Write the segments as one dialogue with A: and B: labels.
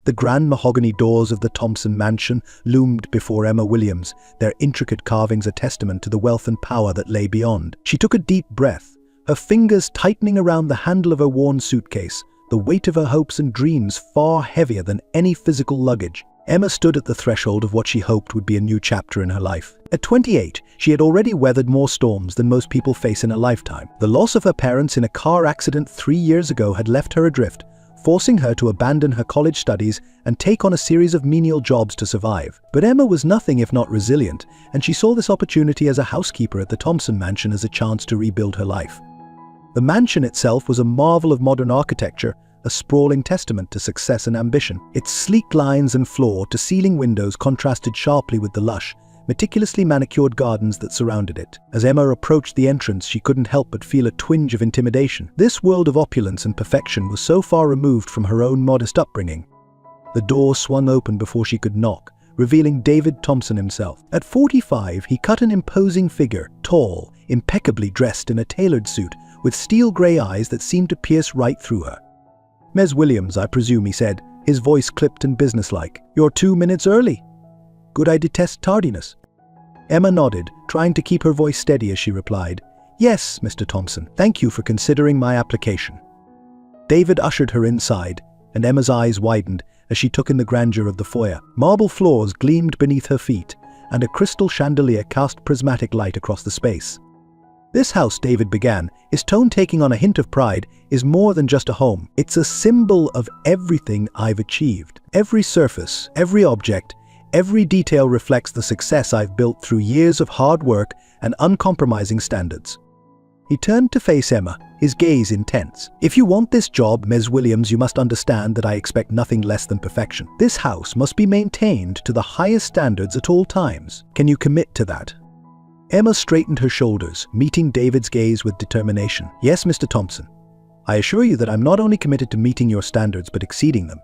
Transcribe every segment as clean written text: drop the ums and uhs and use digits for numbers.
A: The grand mahogany doors of the Thompson mansion loomed before Emma Williams, their intricate carvings a testament to the wealth and power that lay beyond. She took a deep breath, her fingers tightening around the handle of her worn suitcase, the weight of her hopes and dreams far heavier than any physical luggage. Emma stood at the threshold of what she hoped would be a new chapter in her life. At 28, she had already weathered more storms than most people face in a lifetime. The loss of her parents in a car accident 3 years ago had left her adrift, forcing her to abandon her college studies and take on a series of menial jobs to survive. But Emma was nothing if not resilient, and she saw this opportunity as a housekeeper at the Thompson mansion as a chance to rebuild her life. The mansion itself was a marvel of modern architecture, a sprawling testament to success and ambition. Its sleek lines and floor-to-ceiling windows contrasted sharply with the lush, meticulously manicured gardens that surrounded it. As Emma approached the entrance, she couldn't help but feel a twinge of intimidation. This world of opulence and perfection was so far removed from her own modest upbringing. The door swung open before she could knock, revealing David Thompson himself. At 45, he cut an imposing figure, tall, impeccably dressed in a tailored suit, with steel-grey eyes that seemed to pierce right through her. "Ms. Williams, I presume," he said, his voice clipped and businesslike. "You're 2 minutes early." "Good, I detest tardiness." Emma nodded, trying to keep her voice steady as she replied, "Yes, Mr. Thompson, thank you for considering my application." David ushered her inside, and Emma's eyes widened as she took in the grandeur of the foyer. Marble floors gleamed beneath her feet, and a crystal chandelier cast prismatic light across the space. "This house," David began, his tone taking on a hint of pride, "is more than just a home. It's a symbol of everything I've achieved. Every surface, every object, every detail reflects the success I've built through years of hard work and uncompromising standards." He turned to face Emma, his gaze intense. "If you want this job, Ms. Williams, you must understand that I expect nothing less than perfection. This house must be maintained to the highest standards at all times. Can you commit to that?" Emma straightened her shoulders, meeting David's gaze with determination. "Yes, Mr. Thompson. I assure you that I'm not only committed to meeting your standards, but exceeding them."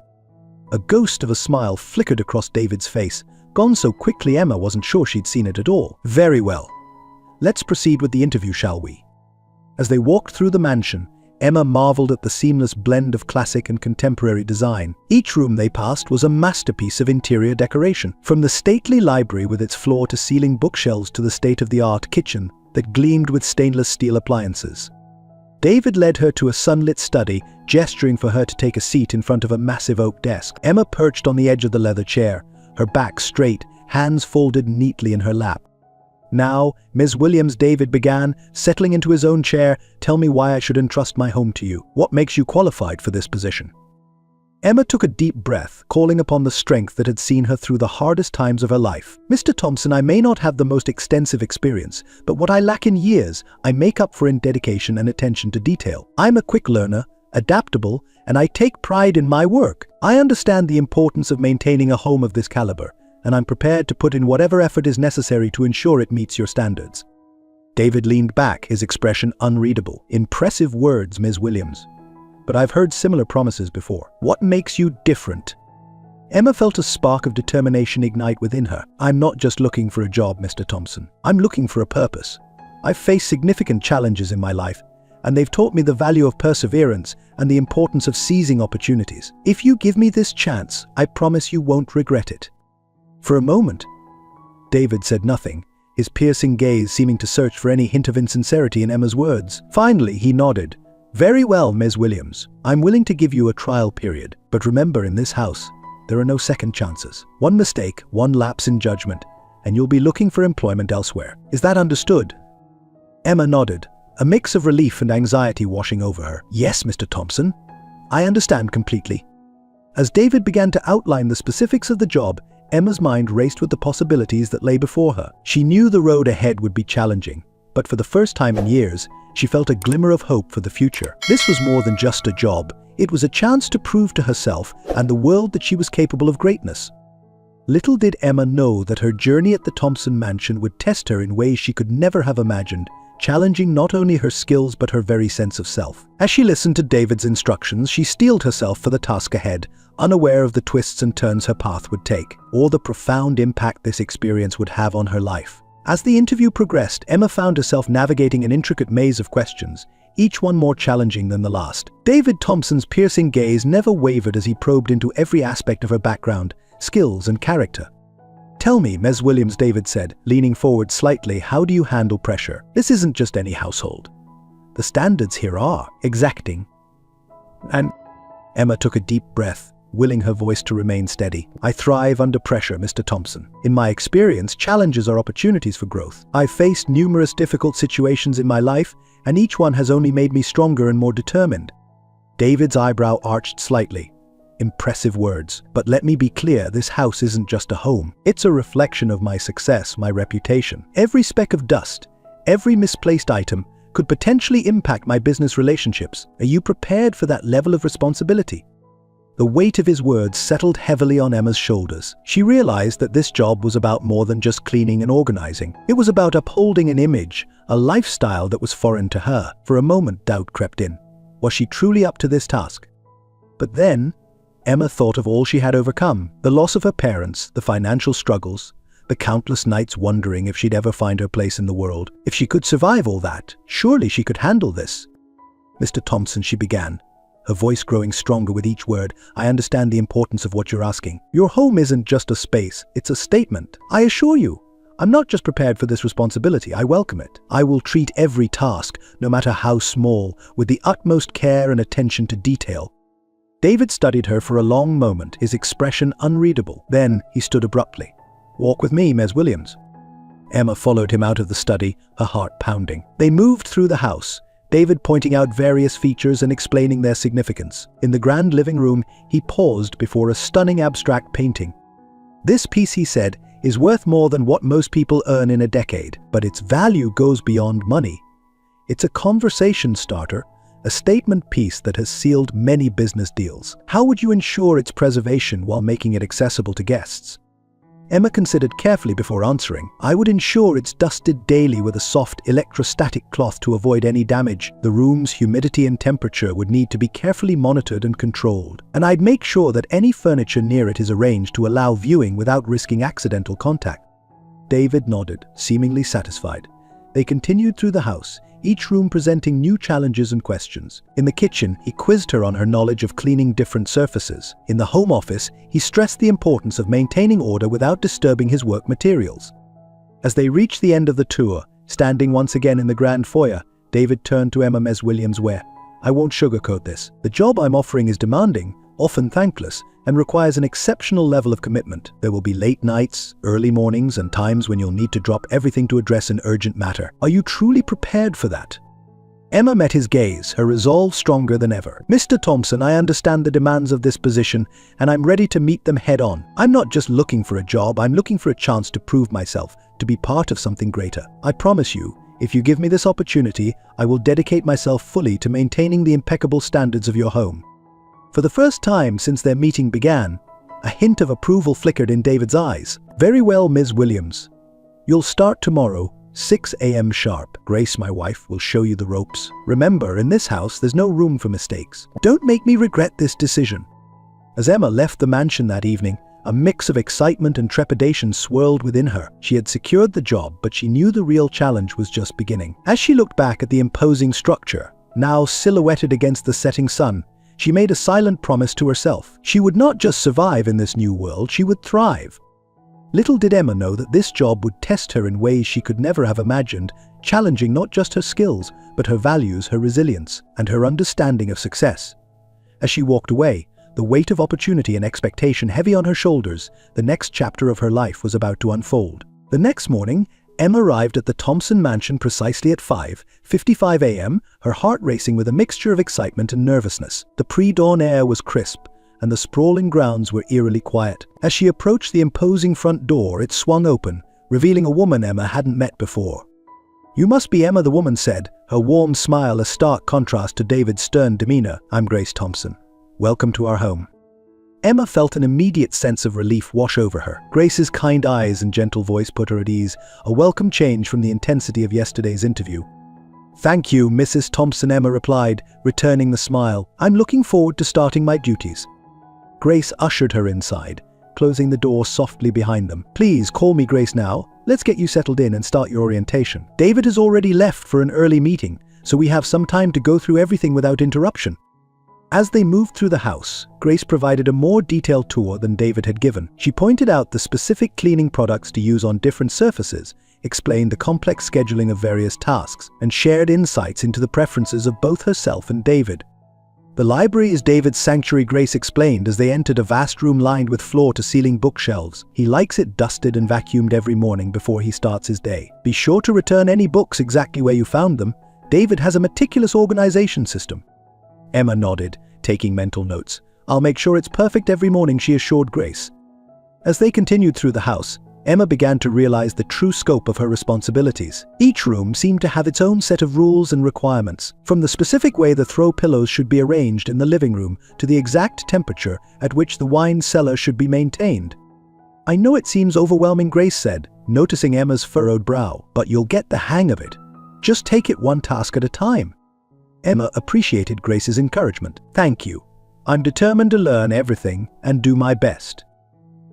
A: A ghost of a smile flickered across David's face, gone so quickly Emma wasn't sure she'd seen it at all. "Very well. Let's proceed with the interview, shall we?" As they walked through the mansion, Emma marveled at the seamless blend of classic and contemporary design. Each room they passed was a masterpiece of interior decoration, from the stately library with its floor-to-ceiling bookshelves to the state-of-the-art kitchen that gleamed with stainless steel appliances. David led her to a sunlit study, gesturing for her to take a seat in front of a massive oak desk. Emma perched on the edge of the leather chair, her back straight, hands folded neatly in her lap. "Now, Ms. Williams," David began, settling into his own chair, "tell me why I should entrust my home to you. What makes you qualified for this position?" Emma took a deep breath, calling upon the strength that had seen her through the hardest times of her life. "Mr. Thompson, I may not have the most extensive experience, but what I lack in years, I make up for in dedication and attention to detail. I'm a quick learner, adaptable, and I take pride in my work. I understand the importance of maintaining a home of this caliber, and I'm prepared to put in whatever effort is necessary to ensure it meets your standards." David leaned back, his expression unreadable. "Impressive words, Ms. Williams. But I've heard similar promises before. What makes you different?" Emma felt a spark of determination ignite within her. "I'm not just looking for a job, Mr. Thompson. I'm looking for a purpose. I've faced significant challenges in my life, and they've taught me the value of perseverance and the importance of seizing opportunities. If you give me this chance, I promise you won't regret it." For a moment, David said nothing, his piercing gaze seeming to search for any hint of insincerity in Emma's words. Finally, he nodded. "Very well, Ms. Williams. I'm willing to give you a trial period. But remember, in this house, there are no second chances. One mistake, one lapse in judgment, and you'll be looking for employment elsewhere. Is that understood?" Emma nodded, a mix of relief and anxiety washing over her. "Yes, Mr. Thompson. I understand completely." As David began to outline the specifics of the job, Emma's mind raced with the possibilities that lay before her. She knew the road ahead would be challenging, but for the first time in years, she felt a glimmer of hope for the future. This was more than just a job. It was a chance to prove to herself and the world that she was capable of greatness. Little did Emma know that her journey at the Thompson mansion would test her in ways she could never have imagined, challenging not only her skills but her very sense of self. As she listened to David's instructions, she steeled herself for the task ahead, unaware of the twists and turns her path would take, or the profound impact this experience would have on her life. As the interview progressed, Emma found herself navigating an intricate maze of questions, each one more challenging than the last. David Thompson's piercing gaze never wavered as he probed into every aspect of her background, skills, and character. "Tell me, Ms. Williams," David said, leaning forward slightly, "how do you handle pressure? This isn't just any household. The standards here are exacting." And Emma took a deep breath, willing her voice to remain steady. "I thrive under pressure, Mr. Thompson. In my experience, challenges are opportunities for growth. I've faced numerous difficult situations in my life, and each one has only made me stronger and more determined." David's eyebrow arched slightly. Impressive words. "But let me be clear, this house isn't just a home. It's a reflection of my success, my reputation. Every speck of dust, every misplaced item, could potentially impact my business relationships. Are you prepared for that level of responsibility?" The weight of his words settled heavily on Emma's shoulders. She realized that this job was about more than just cleaning and organizing. It was about upholding an image, a lifestyle that was foreign to her. For a moment, doubt crept in. Was she truly up to this task? But then, Emma thought of all she had overcome: the loss of her parents, the financial struggles, the countless nights wondering if she'd ever find her place in the world. If she could survive all that, surely she could handle this. "Mr. Thompson," she began, her voice growing stronger with each word, "I understand the importance of what you're asking. Your home isn't just a space, it's a statement. I assure you, I'm not just prepared for this responsibility, I welcome it. I will treat every task, no matter how small, with the utmost care and attention to detail." David studied her for a long moment, his expression unreadable. Then he stood abruptly. "Walk with me, Ms. Williams." Emma followed him out of the study, her heart pounding. They moved through the house, David pointing out various features and explaining their significance. In the grand living room, he paused before a stunning abstract painting. "This piece," he said, "is worth more than what most people earn in a decade, but its value goes beyond money. It's a conversation starter, a statement piece that has sealed many business deals. How would you ensure its preservation while making it accessible to guests?" Emma considered carefully before answering. "I would ensure it's dusted daily with a soft electrostatic cloth to avoid any damage. The room's humidity and temperature would need to be carefully monitored and controlled. And I'd make sure that any furniture near it is arranged to allow viewing without risking accidental contact." David nodded, seemingly satisfied. They continued through the house, each room presenting new challenges and questions. In the kitchen, he quizzed her on her knowledge of cleaning different surfaces. In the home office, he stressed the importance of maintaining order without disturbing his work materials. As they reached the end of the tour, standing once again in the grand foyer, David turned to Emma. "Ms. Williams, I won't sugarcoat this. The job I'm offering is demanding, often thankless, and requires an exceptional level of commitment. There will be late nights, early mornings, and times when you'll need to drop everything to address an urgent matter. Are you truly prepared for that?" Emma met his gaze, her resolve stronger than ever. "Mr. Thompson, I understand the demands of this position, and I'm ready to meet them head on. I'm not just looking for a job, I'm looking for a chance to prove myself, to be part of something greater. I promise you, if you give me this opportunity, I will dedicate myself fully to maintaining the impeccable standards of your home." For the first time since their meeting began, a hint of approval flickered in David's eyes. "Very well, Ms. Williams. You'll start tomorrow, 6 a.m. sharp. Grace, my wife, will show you the ropes. Remember, in this house, there's no room for mistakes. Don't make me regret this decision." As Emma left the mansion that evening, a mix of excitement and trepidation swirled within her. She had secured the job, but she knew the real challenge was just beginning. As she looked back at the imposing structure, now silhouetted against the setting sun, she made a silent promise to herself. She would not just survive in this new world, she would thrive. Little did Emma know that this job would test her in ways she could never have imagined, challenging not just her skills, but her values, her resilience, and her understanding of success. As she walked away, the weight of opportunity and expectation heavy on her shoulders, the next chapter of her life was about to unfold. The next morning, Emma arrived at the Thompson mansion precisely at 5:55 a.m., her heart racing with a mixture of excitement and nervousness. The pre-dawn air was crisp, and the sprawling grounds were eerily quiet. As she approached the imposing front door, it swung open, revealing a woman Emma hadn't met before. "You must be Emma," the woman said, her warm smile a stark contrast to David's stern demeanor. "I'm Grace Thompson. Welcome to our home." Emma felt an immediate sense of relief wash over her. Grace's kind eyes and gentle voice put her at ease, a welcome change from the intensity of yesterday's interview. "Thank you, Mrs. Thompson," Emma replied, returning the smile. "I'm looking forward to starting my duties." Grace ushered her inside, closing the door softly behind them. "Please call me Grace now. Let's get you settled in and start your orientation. David has already left for an early meeting, so we have some time to go through everything without interruption." As they moved through the house, Grace provided a more detailed tour than David had given. She pointed out the specific cleaning products to use on different surfaces, explained the complex scheduling of various tasks, and shared insights into the preferences of both herself and David. "The library is David's sanctuary," Grace explained as they entered a vast room lined with floor-to-ceiling bookshelves. "He likes it dusted and vacuumed every morning before he starts his day. Be sure to return any books exactly where you found them. David has a meticulous organization system." Emma nodded, taking mental notes. "I'll make sure it's perfect every morning," she assured Grace. As they continued through the house, Emma began to realize the true scope of her responsibilities. Each room seemed to have its own set of rules and requirements, from the specific way the throw pillows should be arranged in the living room to the exact temperature at which the wine cellar should be maintained. "I know it seems overwhelming," Grace said, noticing Emma's furrowed brow, "but you'll get the hang of it. Just take it one task at a time." Emma appreciated Grace's encouragement. "Thank you. I'm determined to learn everything and do my best."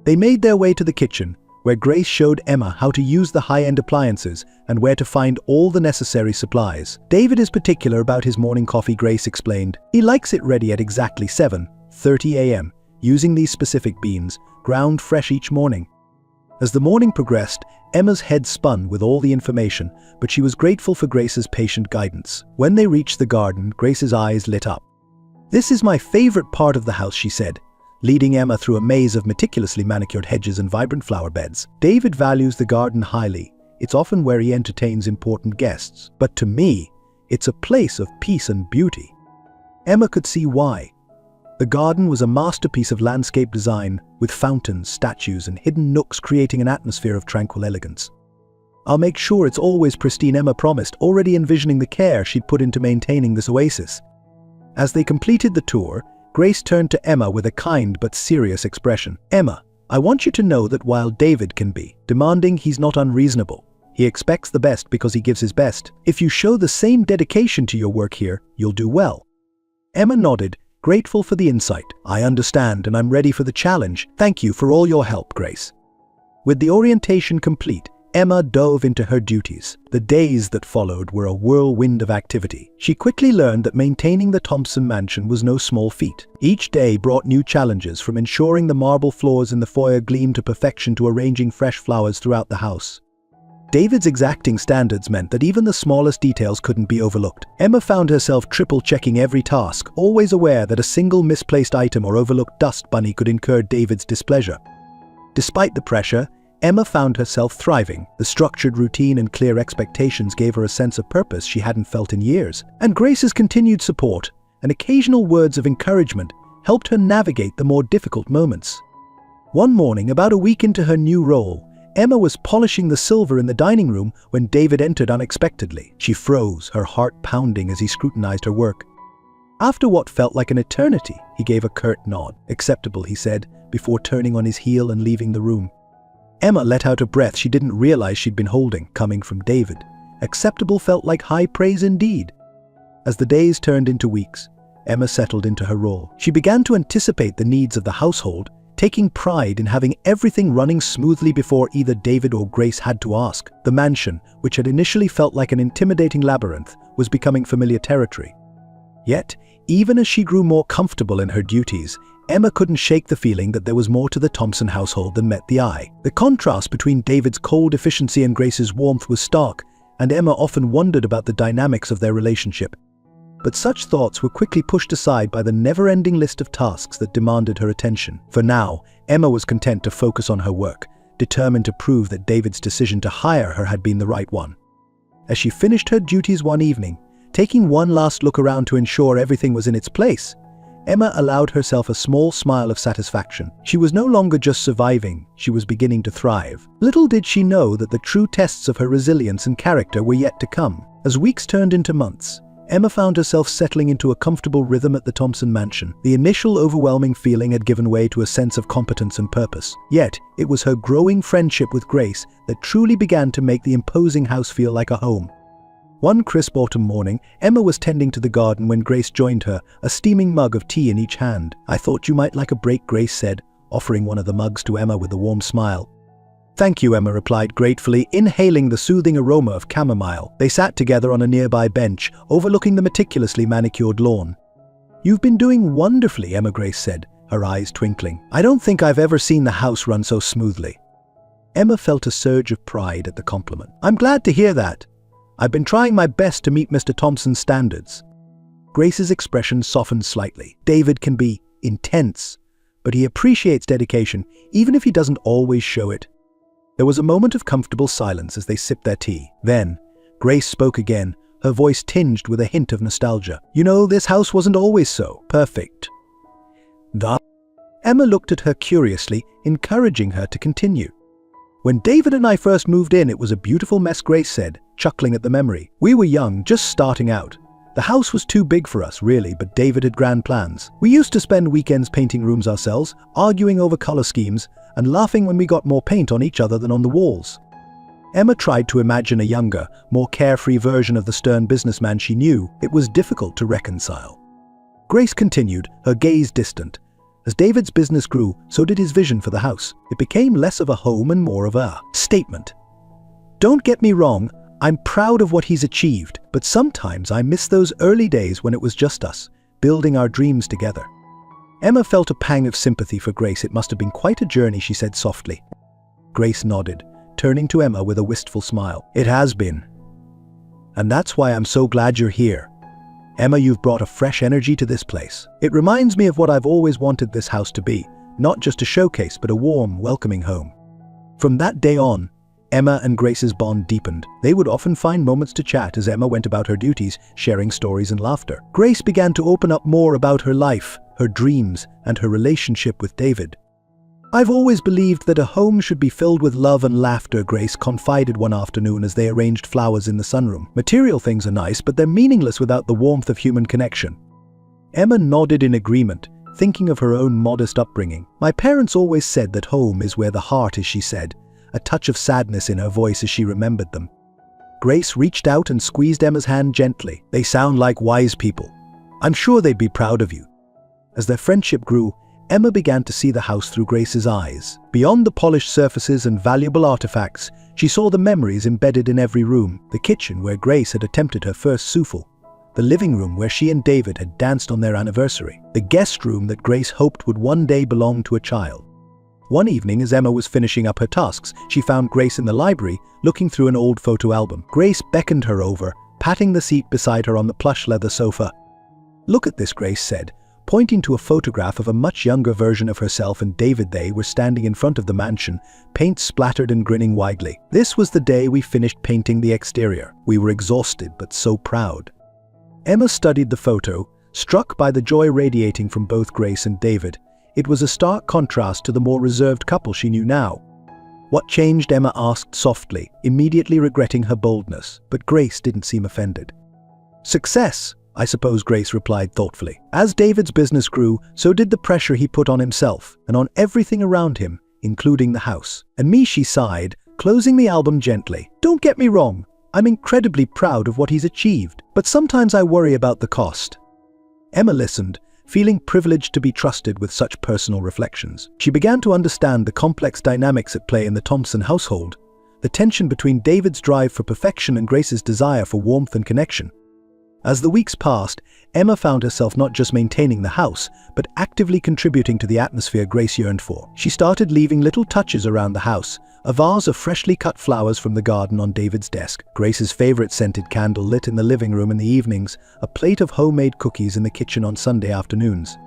A: They made their way to the kitchen, where Grace showed Emma how to use the high-end appliances and where to find all the necessary supplies. "David is particular about his morning coffee," Grace explained. "He likes it ready at exactly 7:30 a.m., using these specific beans, ground fresh each morning." As the morning progressed, Emma's head spun with all the information, but she was grateful for Grace's patient guidance. When they reached the garden, Grace's eyes lit up. "This is my favorite part of the house," she said, leading Emma through a maze of meticulously manicured hedges and vibrant flower beds. "David values the garden highly. It's often where he entertains important guests. But to me, it's a place of peace and beauty." Emma could see why. The garden was a masterpiece of landscape design, with fountains, statues, and hidden nooks creating an atmosphere of tranquil elegance. "I'll make sure it's always pristine," Emma promised, already envisioning the care she'd put into maintaining this oasis. As they completed the tour, Grace turned to Emma with a kind but serious expression. "Emma, I want you to know that while David can be demanding, he's not unreasonable. He expects the best because he gives his best. If you show the same dedication to your work here, you'll do well." Emma nodded, grateful for the insight. "I understand, and I'm ready for the challenge. Thank you for all your help, Grace." With the orientation complete, Emma dove into her duties. The days that followed were a whirlwind of activity. She quickly learned that maintaining the Thompson mansion was no small feat. Each day brought new challenges, from ensuring the marble floors in the foyer gleamed to perfection to arranging fresh flowers throughout the house. David's exacting standards meant that even the smallest details couldn't be overlooked. Emma found herself triple-checking every task, always aware that a single misplaced item or overlooked dust bunny could incur David's displeasure. Despite the pressure, Emma found herself thriving. The structured routine and clear expectations gave her a sense of purpose she hadn't felt in years. And Grace's continued support and occasional words of encouragement helped her navigate the more difficult moments. One morning, about a week into her new role, Emma was polishing the silver in the dining room when David entered unexpectedly. She froze, her heart pounding as he scrutinized her work. After what felt like an eternity, he gave a curt nod. "Acceptable," he said, before turning on his heel and leaving the room. Emma let out a breath she didn't realize she'd been holding, coming from David. Acceptable felt like high praise indeed. As the days turned into weeks, Emma settled into her role. She began to anticipate the needs of the household, taking pride in having everything running smoothly before either David or Grace had to ask. The mansion, which had initially felt like an intimidating labyrinth, was becoming familiar territory. Yet, even as she grew more comfortable in her duties, Emma couldn't shake the feeling that there was more to the Thompson household than met the eye. The contrast between David's cold efficiency and Grace's warmth was stark, and Emma often wondered about the dynamics of their relationship. But such thoughts were quickly pushed aside by the never-ending list of tasks that demanded her attention. For now, Emma was content to focus on her work, determined to prove that David's decision to hire her had been the right one. As she finished her duties one evening, taking one last look around to ensure everything was in its place, Emma allowed herself a small smile of satisfaction. She was no longer just surviving, she was beginning to thrive. Little did she know that the true tests of her resilience and character were yet to come. As weeks turned into months, Emma found herself settling into a comfortable rhythm at the Thompson mansion. The initial overwhelming feeling had given way to a sense of competence and purpose. Yet, it was her growing friendship with Grace that truly began to make the imposing house feel like a home. One crisp autumn morning, Emma was tending to the garden when Grace joined her, a steaming mug of tea in each hand. "I thought you might like a break," Grace said, offering one of the mugs to Emma with a warm smile. "Thank you," Emma replied gratefully, inhaling the soothing aroma of chamomile. They sat together on a nearby bench, overlooking the meticulously manicured lawn. "You've been doing wonderfully," Emma Grace said, her eyes twinkling. "I don't think I've ever seen the house run so smoothly." Emma felt a surge of pride at the compliment. "I'm glad to hear that. I've been trying my best to meet Mr. Thompson's standards." Grace's expression softened slightly. David can be intense, but he appreciates dedication, even if he doesn't always show it. There was a moment of comfortable silence as they sipped their tea. Then, Grace spoke again, her voice tinged with a hint of nostalgia. "You know, this house wasn't always so perfect." Emma looked at her curiously, encouraging her to continue. "When David and I first moved in, it was a beautiful mess," Grace said, chuckling at the memory. "We were young, just starting out. The house was too big for us, really, but David had grand plans. We used to spend weekends painting rooms ourselves, arguing over color schemes, and laughing when we got more paint on each other than on the walls." Emma tried to imagine a younger, more carefree version of the stern businessman she knew. It was difficult to reconcile. Grace continued, her gaze distant. As David's business grew, so did his vision for the house. It became less of a home and more of a statement. "Don't get me wrong, I'm proud of what he's achieved, but sometimes I miss those early days when it was just us, building our dreams together." Emma felt a pang of sympathy for Grace. "It must have been quite a journey," she said softly. Grace nodded, turning to Emma with a wistful smile. "It has been. And that's why I'm so glad you're here. Emma, you've brought a fresh energy to this place. It reminds me of what I've always wanted this house to be, not just a showcase, but a warm, welcoming home." From that day on, Emma and Grace's bond deepened. They would often find moments to chat as Emma went about her duties, sharing stories and laughter. Grace began to open up more about her life, her dreams, and her relationship with David. "I've always believed that a home should be filled with love and laughter," Grace confided one afternoon as they arranged flowers in the sunroom. "Material things are nice, but they're meaningless without the warmth of human connection." Emma nodded in agreement, thinking of her own modest upbringing. "My parents always said that home is where the heart is," she said, a touch of sadness in her voice as she remembered them. Grace reached out and squeezed Emma's hand gently. "They sound like wise people. I'm sure they'd be proud of you." As their friendship grew, Emma began to see the house through Grace's eyes. Beyond the polished surfaces and valuable artifacts, she saw the memories embedded in every room. The kitchen where Grace had attempted her first souffle. The living room where she and David had danced on their anniversary. The guest room that Grace hoped would one day belong to a child. One evening, as Emma was finishing up her tasks, she found Grace in the library, looking through an old photo album. Grace beckoned her over, patting the seat beside her on the plush leather sofa. "Look at this," Grace said, pointing to a photograph of a much younger version of herself and David. They were standing in front of the mansion, paint splattered and grinning widely. "This was the day we finished painting the exterior. We were exhausted, but so proud." Emma studied the photo, struck by the joy radiating from both Grace and David. It was a stark contrast to the more reserved couple she knew now. "What changed?" Emma asked softly, immediately regretting her boldness, but Grace didn't seem offended. "Success, I suppose," Grace replied thoughtfully. "As David's business grew, so did the pressure he put on himself, and on everything around him, including the house. And me," she sighed, closing the album gently. "Don't get me wrong, I'm incredibly proud of what he's achieved, but sometimes I worry about the cost." Emma listened, feeling privileged to be trusted with such personal reflections. She began to understand the complex dynamics at play in the Thompson household, the tension between David's drive for perfection and Grace's desire for warmth and connection. As the weeks passed, Emma found herself not just maintaining the house, but actively contributing to the atmosphere Grace yearned for. She started leaving little touches around the house, a vase of freshly cut flowers from the garden on David's desk, Grace's favorite scented candle lit in the living room in the evenings, a plate of homemade cookies in the kitchen on Sunday afternoons.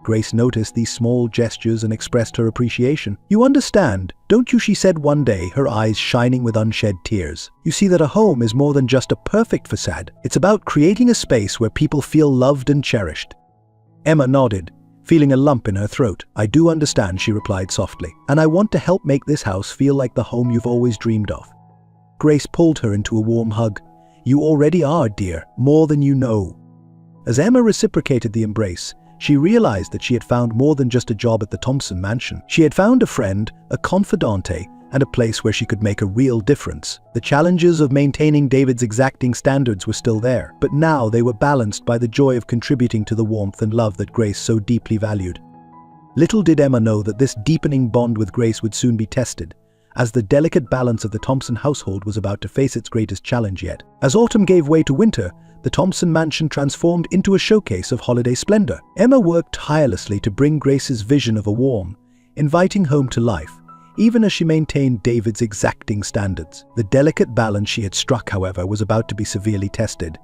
A: Grace noticed these small gestures and expressed her appreciation. "You understand, don't you?" she said one day, her eyes shining with unshed tears. "You see that a home is more than just a perfect facade. It's about creating a space where people feel loved and cherished." Emma nodded, feeling a lump in her throat. "I do understand," she replied softly, "and I want to help make this house feel like the home you've always dreamed of." Grace pulled her into a warm hug. "You already are, dear, more than you know." As Emma reciprocated the embrace, she realized that she had found more than just a job at the Thompson mansion. She had found a friend, a confidante, and a place where she could make a real difference. The challenges of maintaining David's exacting standards were still there, but now they were balanced by the joy of contributing to the warmth and love that Grace so deeply valued. Little did Emma know that this deepening bond with Grace would soon be tested, as the delicate balance of the Thompson household was about to face its greatest challenge yet. As autumn gave way to winter, the Thompson mansion transformed into a showcase of holiday splendor. Emma worked tirelessly to bring Grace's vision of a warm, inviting home to life, even as she maintained David's exacting standards. The delicate balance she had struck, however, was about to be severely tested.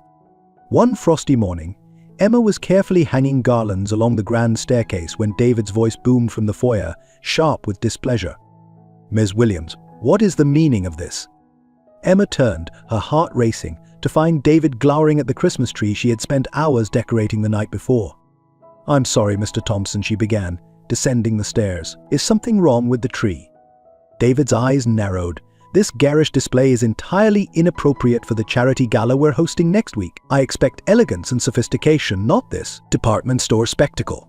A: One frosty morning, Emma was carefully hanging garlands along the grand staircase when David's voice boomed from the foyer, sharp with displeasure. "Ms. Williams, what is the meaning of this?" Emma turned, her heart racing, to find David glowering at the Christmas tree she had spent hours decorating the night before. "I'm sorry, Mr. Thompson," she began, descending the stairs. "Is something wrong with the tree?" David's eyes narrowed. "This garish display is entirely inappropriate for the charity gala we're hosting next week. I expect elegance and sophistication, not this department store spectacle."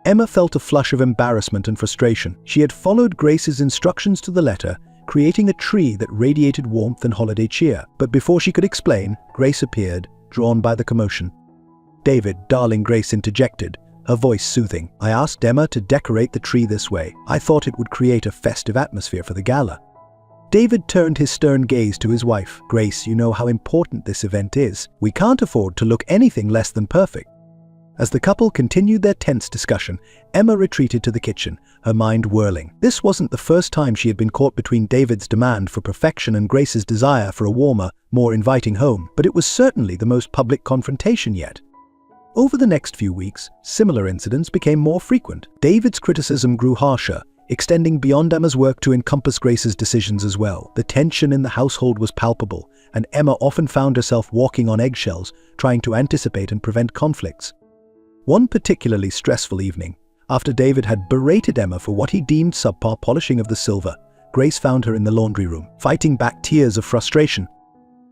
A: Emma felt a flush of embarrassment and frustration. She had followed Grace's instructions to the letter, creating a tree that radiated warmth and holiday cheer. But before she could explain, Grace appeared, drawn by the commotion. "David, darling," Grace interjected, her voice soothing. "I asked Emma to decorate the tree this way. I thought it would create a festive atmosphere for the gala." David turned his stern gaze to his wife. "Grace, you know how important this event is. We can't afford to look anything less than perfect." As the couple continued their tense discussion, Emma retreated to the kitchen, her mind whirling. This wasn't the first time she had been caught between David's demand for perfection and Grace's desire for a warmer, more inviting home, but it was certainly the most public confrontation yet. Over the next few weeks, similar incidents became more frequent. David's criticism grew harsher, extending beyond Emma's work to encompass Grace's decisions as well. The tension in the household was palpable, and Emma often found herself walking on eggshells, trying to anticipate and prevent conflicts. One particularly stressful evening, after David had berated Emma for what he deemed subpar polishing of the silver, Grace found her in the laundry room, fighting back tears of frustration.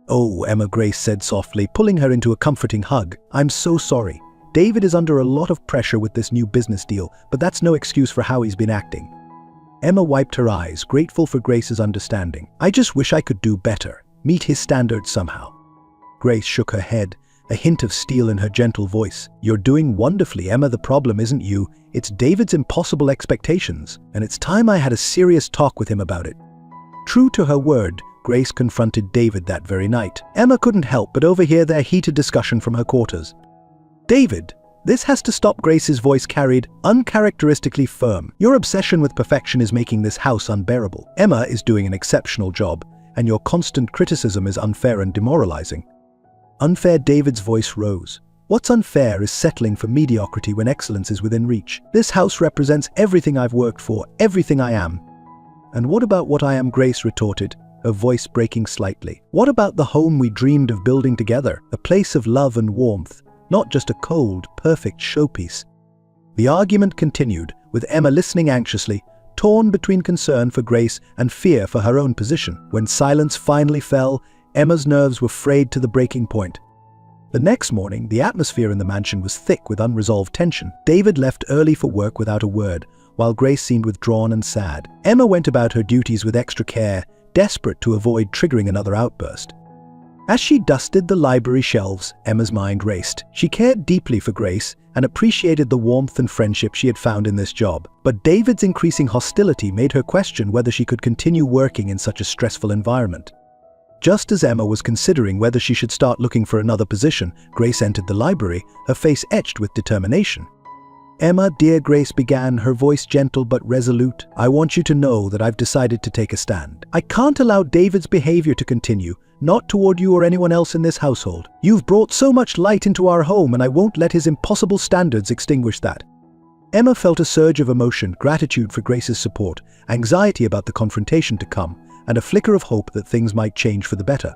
A: "Oh, Emma," Grace said softly, pulling her into a comforting hug. "I'm so sorry. David is under a lot of pressure with this new business deal, but that's no excuse for how he's been acting." Emma wiped her eyes, grateful for Grace's understanding. "I just wish I could do better, meet his standards somehow." Grace shook her head, a hint of steel in her gentle voice. "You're doing wonderfully, Emma. The problem isn't you, it's David's impossible expectations, and it's time I had a serious talk with him about it." True to her word, Grace confronted David that very night. Emma couldn't help but overhear their heated discussion from her quarters. "David, this has to stop." Grace's voice carried, uncharacteristically firm. "Your obsession with perfection is making this house unbearable. Emma is doing an exceptional job, and your constant criticism is unfair and demoralizing." "Unfair?" David's voice rose. "What's unfair is settling for mediocrity when excellence is within reach. This house represents everything I've worked for, everything I am." "And what about what I am?" Grace retorted, her voice breaking slightly. "What about the home we dreamed of building together? A place of love and warmth, not just a cold, perfect showpiece." The argument continued, with Emma listening anxiously, torn between concern for Grace and fear for her own position. When silence finally fell, Emma's nerves were frayed to the breaking point. The next morning, the atmosphere in the mansion was thick with unresolved tension. David left early for work without a word, while Grace seemed withdrawn and sad. Emma went about her duties with extra care, desperate to avoid triggering another outburst. As she dusted the library shelves, Emma's mind raced. She cared deeply for Grace and appreciated the warmth and friendship she had found in this job. But David's increasing hostility made her question whether she could continue working in such a stressful environment. Just as Emma was considering whether she should start looking for another position, Grace entered the library, her face etched with determination. "Emma, dear," Grace began, her voice gentle but resolute, "I want you to know that I've decided to take a stand. I can't allow David's behavior to continue, not toward you or anyone else in this household. You've brought so much light into our home, and I won't let his impossible standards extinguish that." Emma felt a surge of emotion, gratitude for Grace's support, anxiety about the confrontation to come, and a flicker of hope that things might change for the better.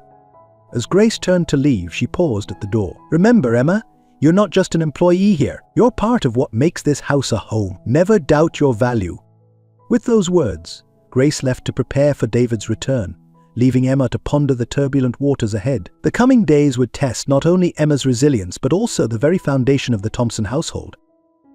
A: As Grace turned to leave, she paused at the door. "Remember, Emma, you're not just an employee here. You're part of what makes this house a home. Never doubt your value." With those words, Grace left to prepare for David's return, leaving Emma to ponder the turbulent waters ahead. The coming days would test not only Emma's resilience but also the very foundation of the Thompson household.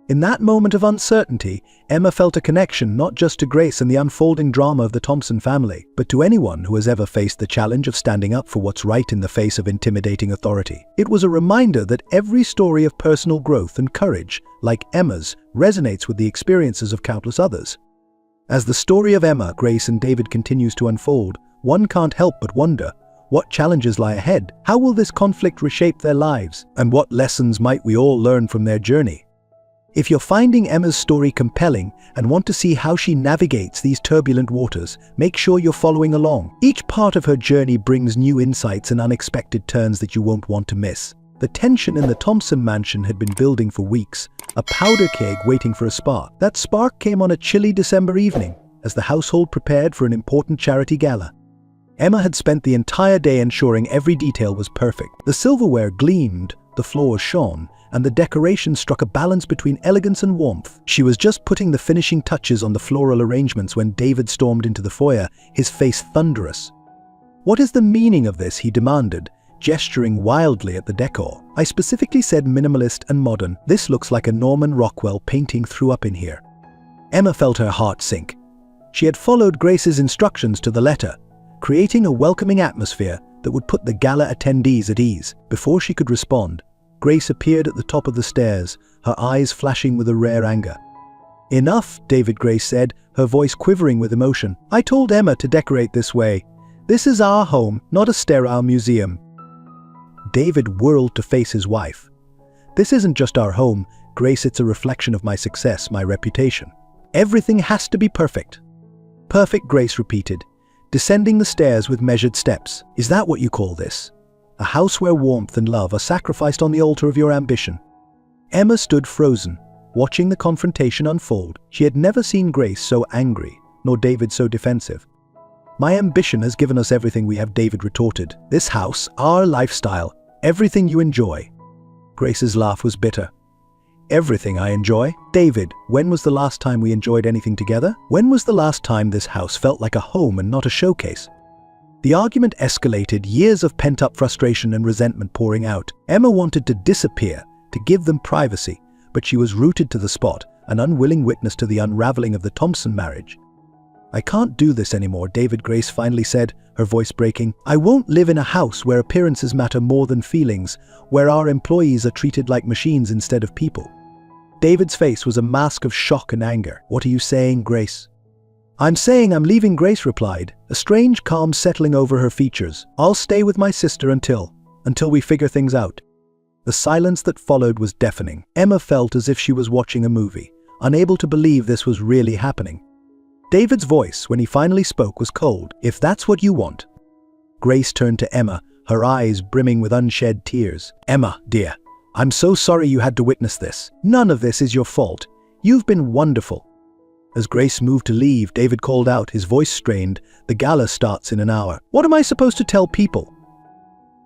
A: In that moment of uncertainty, Emma felt a connection not just to Grace and the unfolding drama of the Thompson family, but to anyone who has ever faced the challenge of standing up for what's right in the face of intimidating authority. It was a reminder that every story of personal growth and courage, like Emma's, resonates with the experiences of countless others. As the story of Emma, Grace, and David continues to unfold, one can't help but wonder, what challenges lie ahead? How will this conflict reshape their lives? And what lessons might we all learn from their journey? If you're finding Emma's story compelling and want to see how she navigates these turbulent waters, make sure you're following along. Each part of her journey brings new insights and unexpected turns that you won't want to miss. The tension in the Thompson mansion had been building for weeks, a powder keg waiting for a spark. That spark came on a chilly December evening, as the household prepared for an important charity gala. Emma had spent the entire day ensuring every detail was perfect. The silverware gleamed, the floors shone, and the decorations struck a balance between elegance and warmth. She was just putting the finishing touches on the floral arrangements when David stormed into the foyer, his face thunderous. "What is the meaning of this?" he demanded, gesturing wildly at the decor. "I specifically said minimalist and modern. This looks like a Norman Rockwell painting threw up in here." Emma felt her heart sink. She had followed Grace's instructions to the letter, creating a welcoming atmosphere that would put the gala attendees at ease. Before she could respond, Grace appeared at the top of the stairs, her eyes flashing with a rare anger. "Enough," Grace said, her voice quivering with emotion. "I told Emma to decorate this way. This is our home, not a sterile museum." David whirled to face his wife. "This isn't just our home, Grace, it's a reflection of my success, my reputation. Everything has to be perfect." "Perfect," Grace repeated, descending the stairs with measured steps. "Is that what you call this? A house where warmth and love are sacrificed on the altar of your ambition?" Emma stood frozen, watching the confrontation unfold. She had never seen Grace so angry, nor David so defensive. "My ambition has given us everything we have," David retorted. "This house, our lifestyle, everything you enjoy." Grace's laugh was bitter. "Everything I enjoy? David, when was the last time we enjoyed anything together? When was the last time this house felt like a home and not a showcase?" The argument escalated, years of pent-up frustration and resentment pouring out. Emma wanted to disappear, to give them privacy, but she was rooted to the spot, an unwilling witness to the unraveling of the Thompson marriage. "I can't do this anymore," Grace finally said, her voice breaking. "I won't live in a house where appearances matter more than feelings, where our employees are treated like machines instead of people." David's face was a mask of shock and anger. "What are you saying, Grace?" "I'm saying I'm leaving," Grace replied, a strange calm settling over her features. "I'll stay with my sister until we figure things out." The silence that followed was deafening. Emma felt as if she was watching a movie, unable to believe this was really happening. David's voice, when he finally spoke, was cold. "If that's what you want." Grace turned to Emma, her eyes brimming with unshed tears. "Emma, dear, I'm so sorry you had to witness this. None of this is your fault. You've been wonderful." As Grace moved to leave, David called out, his voice strained, "The gala starts in an hour. What am I supposed to tell people?"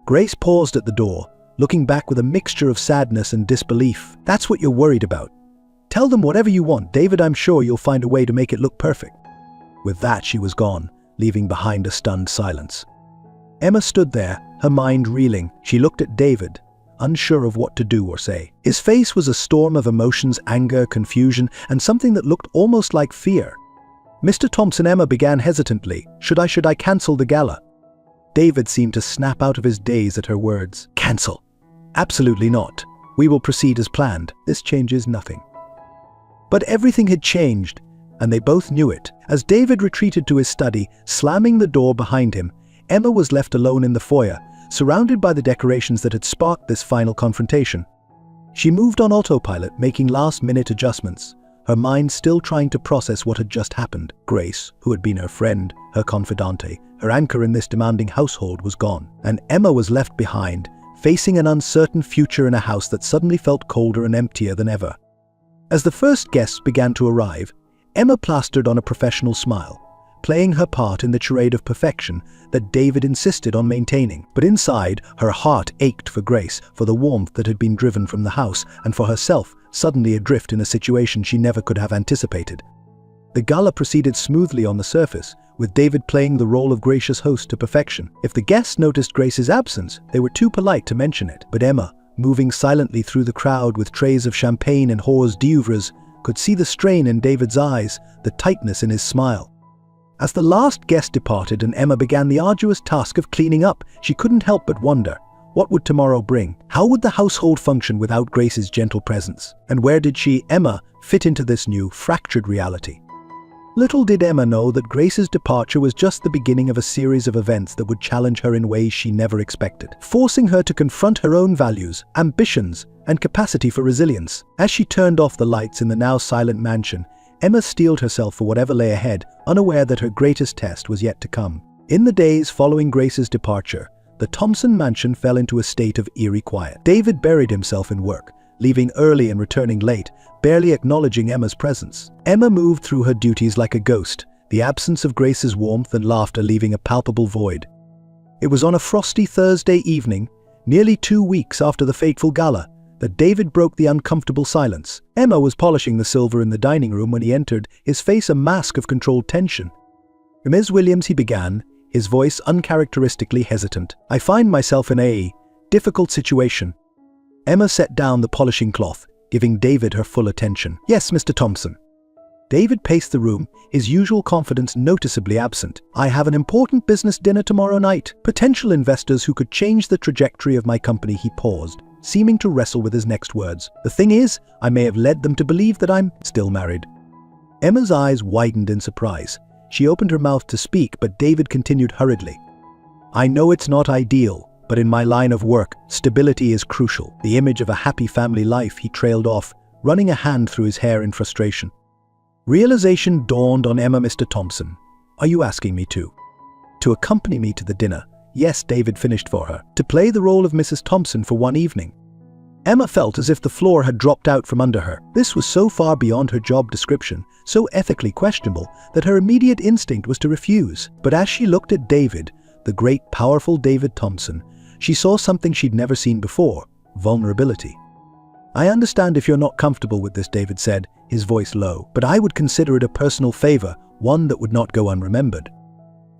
A: Grace paused at the door, looking back with a mixture of sadness and disbelief. "That's what you're worried about. Tell them whatever you want, David. I'm sure you'll find a way to make it look perfect." With that, she was gone, leaving behind a stunned silence. Emma stood there, her mind reeling. She looked at David, unsure of what to do or say. His face was a storm of emotions, anger, confusion, and something that looked almost like fear. "Mr. Thompson," Emma began hesitantly, should I cancel the gala?" David seemed to snap out of his daze at her words. "Cancel? Absolutely not. We will proceed as planned. This changes nothing." But everything had changed, and they both knew it. As David retreated to his study, slamming the door behind him, Emma was left alone in the foyer, surrounded by the decorations that had sparked this final confrontation. She moved on autopilot, making last-minute adjustments, her mind still trying to process what had just happened. Grace, who had been her friend, her confidante, her anchor in this demanding household, was gone, and Emma was left behind, facing an uncertain future in a house that suddenly felt colder and emptier than ever. As the first guests began to arrive, Emma plastered on a professional smile, playing her part in the charade of perfection that David insisted on maintaining. But inside, her heart ached for Grace, for the warmth that had been driven from the house, and for herself, suddenly adrift in a situation she never could have anticipated. The gala proceeded smoothly on the surface, with David playing the role of gracious host to perfection. If the guests noticed Grace's absence, they were too polite to mention it. But Emma, moving silently through the crowd with trays of champagne and hors d'oeuvres, could see the strain in David's eyes, the tightness in his smile. As the last guest departed and Emma began the arduous task of cleaning up, she couldn't help but wonder, what would tomorrow bring? How would the household function without Grace's gentle presence? And where did she, Emma, fit into this new, fractured reality? Little did Emma know that Grace's departure was just the beginning of a series of events that would challenge her in ways she never expected, forcing her to confront her own values, ambitions, and capacity for resilience. As she turned off the lights in the now silent mansion, Emma steeled herself for whatever lay ahead, unaware that her greatest test was yet to come. In the days following Grace's departure, the Thompson mansion fell into a state of eerie quiet. David buried himself in work, leaving early and returning late, barely acknowledging Emma's presence. Emma moved through her duties like a ghost, the absence of Grace's warmth and laughter leaving a palpable void. It was on a frosty Thursday evening, nearly 2 weeks after the fateful gala, that David broke the uncomfortable silence. Emma was polishing the silver in the dining room when he entered, his face a mask of controlled tension. "Ms. Williams," he began, his voice uncharacteristically hesitant. "I find myself in a difficult situation." Emma set down the polishing cloth, giving David her full attention. "Yes, Mr. Thompson." David paced the room, his usual confidence noticeably absent. "I have an important business dinner tomorrow night. Potential investors who could change the trajectory of my company." He paused, seeming to wrestle with his next words. "The thing is, I may have led them to believe that I'm still married." Emma's eyes widened in surprise. She opened her mouth to speak, but David continued hurriedly. "I know it's not ideal, but in my line of work, stability is crucial." The image of a happy family life, he trailed off, running a hand through his hair in frustration. Realization dawned on Emma. "Mr. Thompson, are you asking me to accompany me to the dinner?" "Yes," David finished for her. "To play the role of Mrs. Thompson for one evening." Emma felt as if the floor had dropped out from under her. This was so far beyond her job description, so ethically questionable, that her immediate instinct was to refuse. But as she looked at David, the great, powerful David Thompson, she saw something she'd never seen before: vulnerability. "I understand if you're not comfortable with this," David said, his voice low, "but I would consider it a personal favor, one that would not go unremembered."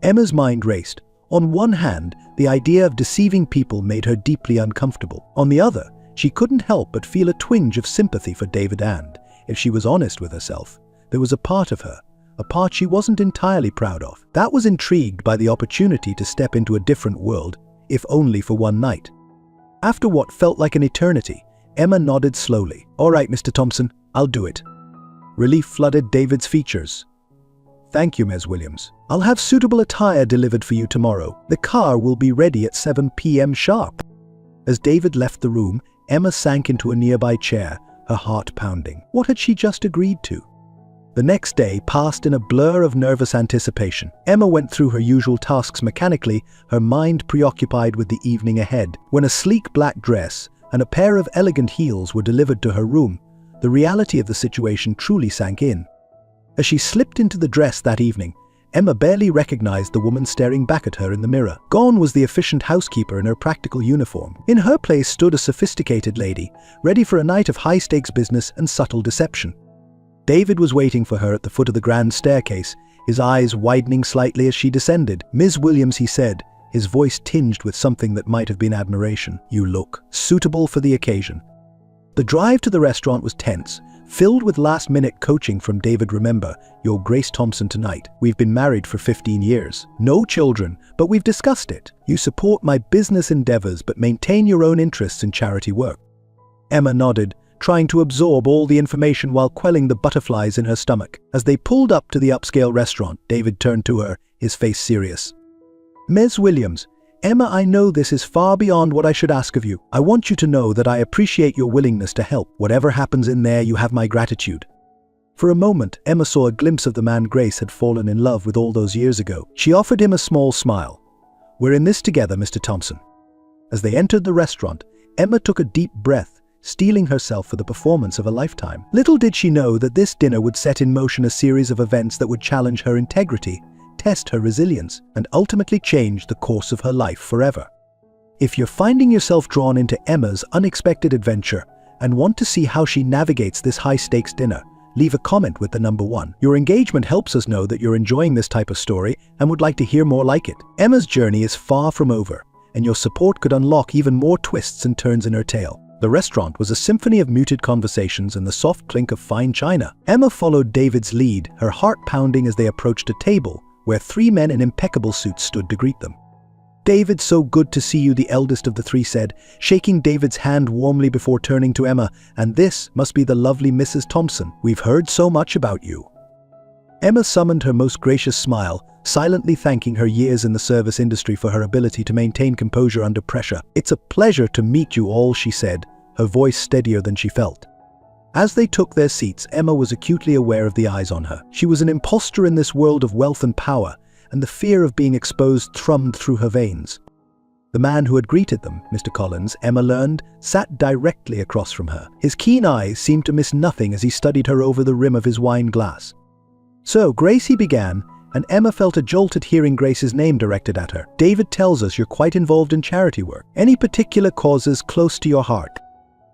A: Emma's mind raced. On one hand, the idea of deceiving people made her deeply uncomfortable. On the other, she couldn't help but feel a twinge of sympathy for David and, if she was honest with herself, there was a part of her, a part she wasn't entirely proud of, that was intrigued by the opportunity to step into a different world, if only for one night. After what felt like an eternity, Emma nodded slowly. "All right, Mr. Thompson, I'll do it." Relief flooded David's features. "Thank you, Ms. Williams. I'll have suitable attire delivered for you tomorrow. The car will be ready at 7 p.m. sharp." As David left the room, Emma sank into a nearby chair, her heart pounding. What had she just agreed to? The next day passed in a blur of nervous anticipation. Emma went through her usual tasks mechanically, her mind preoccupied with the evening ahead. When a sleek black dress and a pair of elegant heels were delivered to her room, the reality of the situation truly sank in. As she slipped into the dress that evening, Emma barely recognized the woman staring back at her in the mirror. Gone was the efficient housekeeper in her practical uniform. In her place stood a sophisticated lady, ready for a night of high-stakes business and subtle deception. David was waiting for her at the foot of the grand staircase, his eyes widening slightly as she descended. "Ms. Williams," he said, his voice tinged with something that might have been admiration. "You look suitable for the occasion." The drive to the restaurant was tense, filled with last-minute coaching from David. "Remember, you're Grace Thompson tonight. We've been married for 15 years. No children, but we've discussed it. You support my business endeavors but maintain your own interests in charity work." Emma nodded, trying to absorb all the information while quelling the butterflies in her stomach. As they pulled up to the upscale restaurant, David turned to her, his face serious. "Ms. Williams, Emma, I know this is far beyond what I should ask of you. I want you to know that I appreciate your willingness to help. Whatever happens in there, you have my gratitude." For a moment, Emma saw a glimpse of the man Grace had fallen in love with all those years ago. She offered him a small smile. "We're in this together, Mr. Thompson." As they entered the restaurant, Emma took a deep breath, steeling herself for the performance of a lifetime. Little did she know that this dinner would set in motion a series of events that would challenge her integrity, test her resilience, and ultimately change the course of her life forever. If you're finding yourself drawn into Emma's unexpected adventure and want to see how she navigates this high-stakes dinner, leave a comment with the number 1. Your engagement helps us know that you're enjoying this type of story and would like to hear more like it. Emma's journey is far from over, and your support could unlock even more twists and turns in her tale. The restaurant was a symphony of muted conversations and the soft clink of fine china. Emma followed David's lead, her heart pounding as they approached a table where 3 men in impeccable suits stood to greet them. "David, so good to see you," the eldest of the 3 said, shaking David's hand warmly before turning to Emma. "And this must be the lovely Mrs. Thompson. We've heard so much about you." Emma summoned her most gracious smile, silently thanking her years in the service industry for her ability to maintain composure under pressure. "It's a pleasure to meet you all," she said, her voice steadier than she felt. As they took their seats, Emma was acutely aware of the eyes on her. She was an imposter in this world of wealth and power, and the fear of being exposed thrummed through her veins. The man who had greeted them, Mr. Collins, Emma learned, sat directly across from her. His keen eyes seemed to miss nothing as he studied her over the rim of his wine glass. "So, Grace," he began, and Emma felt a jolt at hearing Grace's name directed at her. "David tells us you're quite involved in charity work. Any particular causes close to your heart?"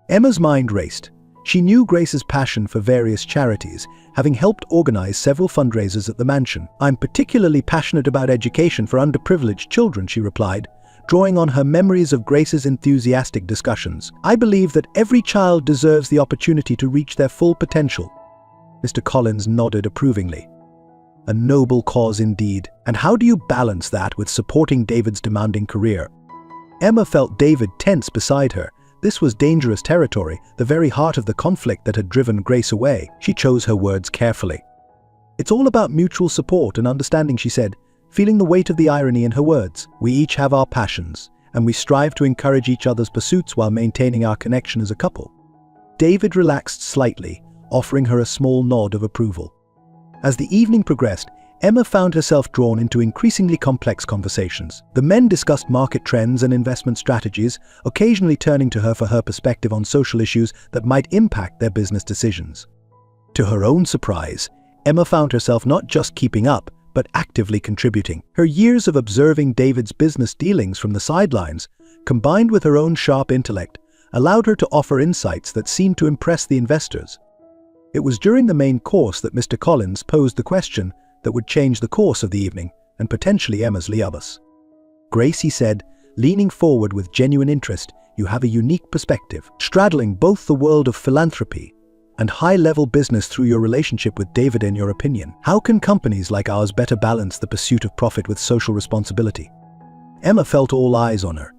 A: Emma's mind raced. She knew Grace's passion for various charities, having helped organize several fundraisers at the mansion. "I'm particularly passionate about education for underprivileged children," she replied, drawing on her memories of Grace's enthusiastic discussions. "I believe that every child deserves the opportunity to reach their full potential." Mr. Collins nodded approvingly. "A noble cause indeed. And how do you balance that with supporting David's demanding career?" Emma felt David tense beside her. This was dangerous territory, the very heart of the conflict that had driven Grace away. She chose her words carefully. "It's all about mutual support and understanding," she said, feeling the weight of the irony in her words. "We each have our passions, and we strive to encourage each other's pursuits while maintaining our connection as a couple." David relaxed slightly, offering her a small nod of approval. As the evening progressed, Emma found herself drawn into increasingly complex conversations. The men discussed market trends and investment strategies, occasionally turning to her for her perspective on social issues that might impact their business decisions. To her own surprise, Emma found herself not just keeping up, but actively contributing. Her years of observing David's business dealings from the sidelines, combined with her own sharp intellect, allowed her to offer insights that seemed to impress the investors. It was during the main course that Mr. Collins posed the question that would change the course of the evening and potentially Emma's liabus. "Grace," he said, leaning forward with genuine interest, "you have a unique perspective, straddling both the world of philanthropy and high-level business through your relationship with David. In your opinion, how can companies like ours better balance the pursuit of profit with social responsibility?" Emma felt all eyes on her.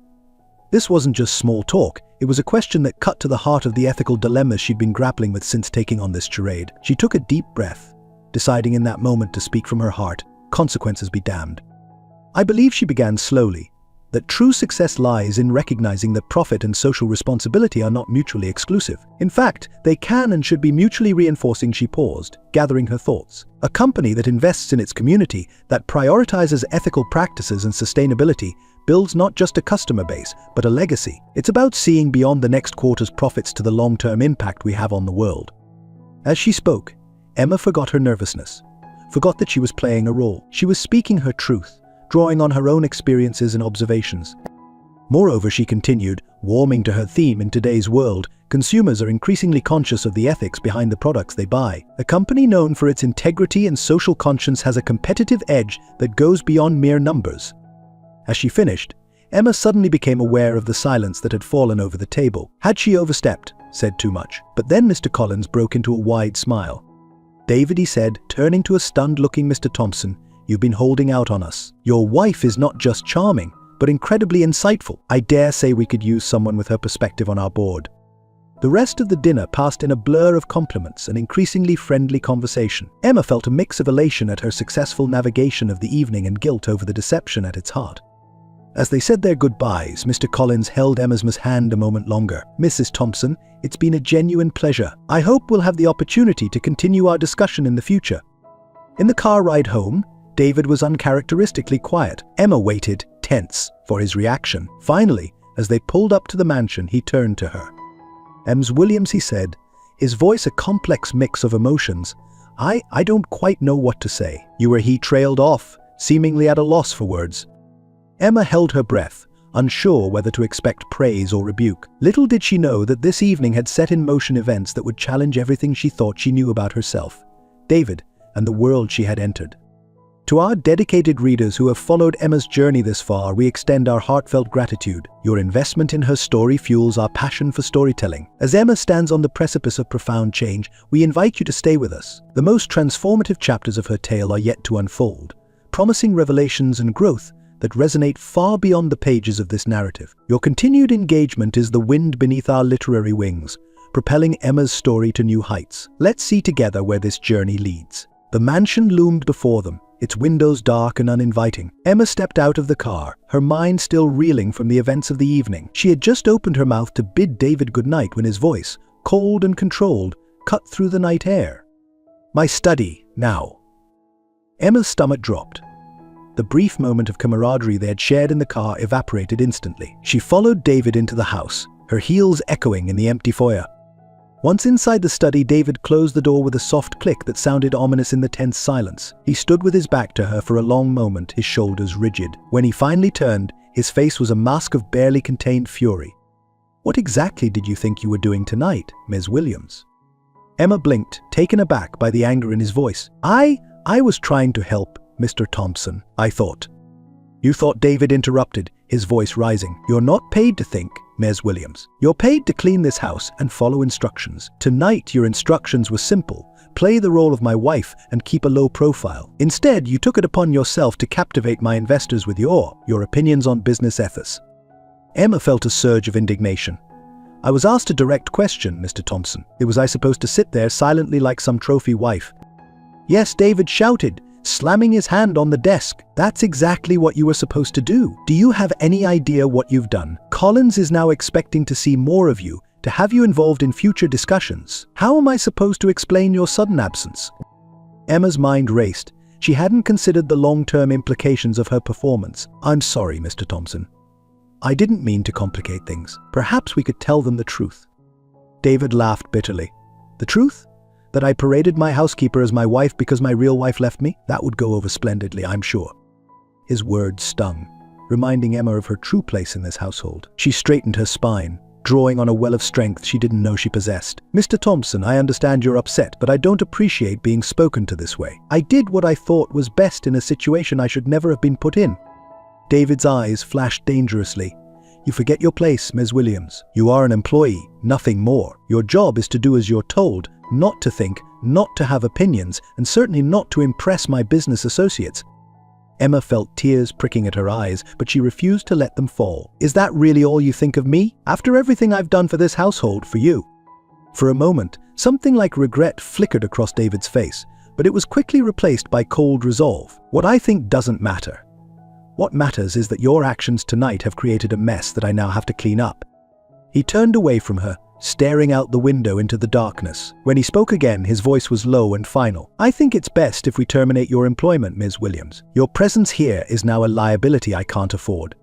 A: This wasn't just small talk, it was a question that cut to the heart of the ethical dilemmas she'd been grappling with since taking on this charade. She took a deep breath, deciding in that moment to speak from her heart, consequences be damned. "I believe," she began slowly, "that true success lies in recognizing that profit and social responsibility are not mutually exclusive. In fact, they can and should be mutually reinforcing." She paused, gathering her thoughts. "A company that invests in its community, that prioritizes ethical practices and sustainability, builds not just a customer base, but a legacy. It's about seeing beyond the next quarter's profits to the long-term impact we have on the world." As she spoke, Emma forgot her nervousness, forgot that she was playing a role. She was speaking her truth, drawing on her own experiences and observations. Moreover, she continued, warming to her theme, in today's world, consumers are increasingly conscious of the ethics behind the products they buy. A company known for its integrity and social conscience has a competitive edge that goes beyond mere numbers. As she finished, Emma suddenly became aware of the silence that had fallen over the table. Had she overstepped, said too much? But then Mr. Collins broke into a wide smile. "David," he said, turning to a stunned-looking Mr. Thompson, "you've been holding out on us. Your wife is not just charming, but incredibly insightful. I dare say we could use someone with her perspective on our board." The rest of the dinner passed in a blur of compliments and increasingly friendly conversation. Emma felt a mix of elation at her successful navigation of the evening and guilt over the deception at its heart. As they said their goodbyes, Mr. Collins held Emma's hand a moment longer. "Mrs. Thompson, it's been a genuine pleasure. I hope we'll have the opportunity to continue our discussion in the future." In the car ride home, David was uncharacteristically quiet. Emma waited, tense, for his reaction. Finally, as they pulled up to the mansion, he turned to her. "Ms. Williams," he said, his voice a complex mix of emotions, I don't quite know what to say." He trailed off, seemingly at a loss for words. Emma held her breath, unsure whether to expect praise or rebuke. Little did she know that this evening had set in motion events that would challenge everything she thought she knew about herself, David, and the world she had entered. To our dedicated readers who have followed Emma's journey this far, we extend our heartfelt gratitude. Your investment in her story fuels our passion for storytelling. As Emma stands on the precipice of profound change, we invite you to stay with us. The most transformative chapters of her tale are yet to unfold, promising revelations and growth that resonate far beyond the pages of this narrative. Your continued engagement is the wind beneath our literary wings, propelling Emma's story to new heights. Let's see together where this journey leads. The mansion loomed before them, its windows dark and uninviting. Emma stepped out of the car, her mind still reeling from the events of the evening. She had just opened her mouth to bid David goodnight when his voice, cold and controlled, cut through the night air. "My study, now." Emma's stomach dropped. The brief moment of camaraderie they had shared in the car evaporated instantly. She followed David into the house, her heels echoing in the empty foyer. Once inside the study, David closed the door with a soft click that sounded ominous in the tense silence. He stood with his back to her for a long moment, his shoulders rigid. When he finally turned, his face was a mask of barely contained fury. "What exactly did you think you were doing tonight, Ms. Williams?" Emma blinked, taken aback by the anger in his voice. I was trying to help, Mr. Thompson, I thought." "You thought," David interrupted, his voice rising. "You're not paid to think, Ms. Williams. You're paid to clean this house and follow instructions. Tonight your instructions were simple. Play the role of my wife and keep a low profile. Instead, you took it upon yourself to captivate my investors with your opinions on business ethics." Emma felt a surge of indignation. "I was asked a direct question, Mr. Thompson. Was I supposed to sit there silently like some trophy wife?" "Yes," David shouted, slamming his hand on the desk. "That's exactly what you were supposed to do. Do you have any idea what you've done? Collins is now expecting to see more of you, to have you involved in future discussions. How am I supposed to explain your sudden absence?" Emma's mind raced. She hadn't considered the long-term implications of her performance. "I'm sorry, Mr. Thompson. I didn't mean to complicate things. Perhaps we could tell them the truth." David laughed bitterly. "The truth? That I paraded my housekeeper as my wife because my real wife left me? That would go over splendidly, I'm sure." His words stung, reminding Emma of her true place in this household. She straightened her spine, drawing on a well of strength she didn't know she possessed. "Mr. Thompson, I understand you're upset, but I don't appreciate being spoken to this way. I did what I thought was best in a situation I should never have been put in." David's eyes flashed dangerously. "You forget your place, Ms. Williams. You are an employee, nothing more. Your job is to do as you're told, not to think, not to have opinions, and certainly not to impress my business associates." Emma felt tears pricking at her eyes, but she refused to let them fall. "Is that really all you think of me? After everything I've done for this household, for you?" For a moment, something like regret flickered across David's face, but it was quickly replaced by cold resolve. "What I think doesn't matter. What matters is that your actions tonight have created a mess that I now have to clean up." He turned away from her, staring out the window into the darkness. When he spoke again, his voice was low and final. "I think it's best if we terminate your employment, Ms. Williams. Your presence here is now a liability I can't afford."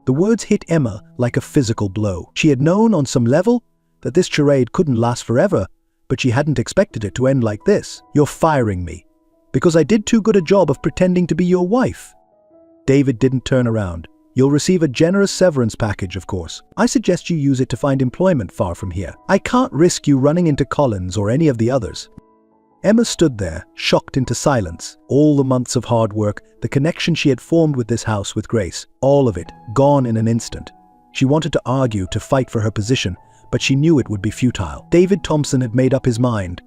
A: The words hit Emma like a physical blow. She had known on some level that this charade couldn't last forever, but she hadn't expected it to end like this. "You're firing me because I did too good a job of pretending to be your wife." David didn't turn around. "You'll receive a generous severance package, of course. I suggest you use it to find employment far from here. I can't risk you running into Collins or any of the others." Emma stood there, shocked into silence. All the months of hard work, the connection she had formed with this house with Grace, all of it, gone in an instant. She wanted to argue, to fight for her position, but she knew it would be futile. David Thompson had made up his mind.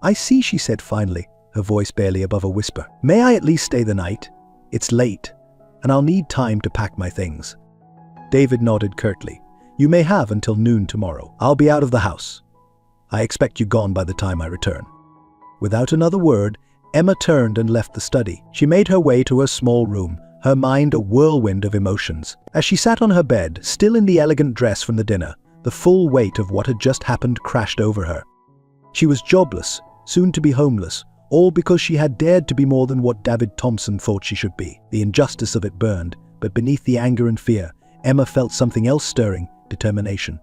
A: "I see," she said finally, her voice barely above a whisper. "May I at least stay the night? It's late, and I'll need time to pack my things." David nodded curtly. "You may have until noon tomorrow. I'll be out of the house. I expect you gone by the time I return." Without another word, Emma turned and left the study. She made her way to her small room, her mind a whirlwind of emotions. As she sat on her bed, still in the elegant dress from the dinner, the full weight of what had just happened crashed over her. She was jobless, soon to be homeless, all because she had dared to be more than what David Thompson thought she should be. The injustice of it burned, but beneath the anger and fear, Emma felt something else stirring: determination.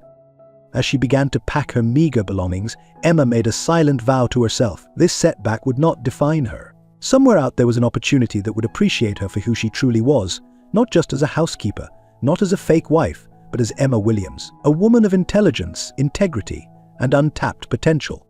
A: As she began to pack her meager belongings, Emma made a silent vow to herself. This setback would not define her. Somewhere out there was an opportunity that would appreciate her for who she truly was, not just as a housekeeper, not as a fake wife, but as Emma Williams, a woman of intelligence, integrity, and untapped potential.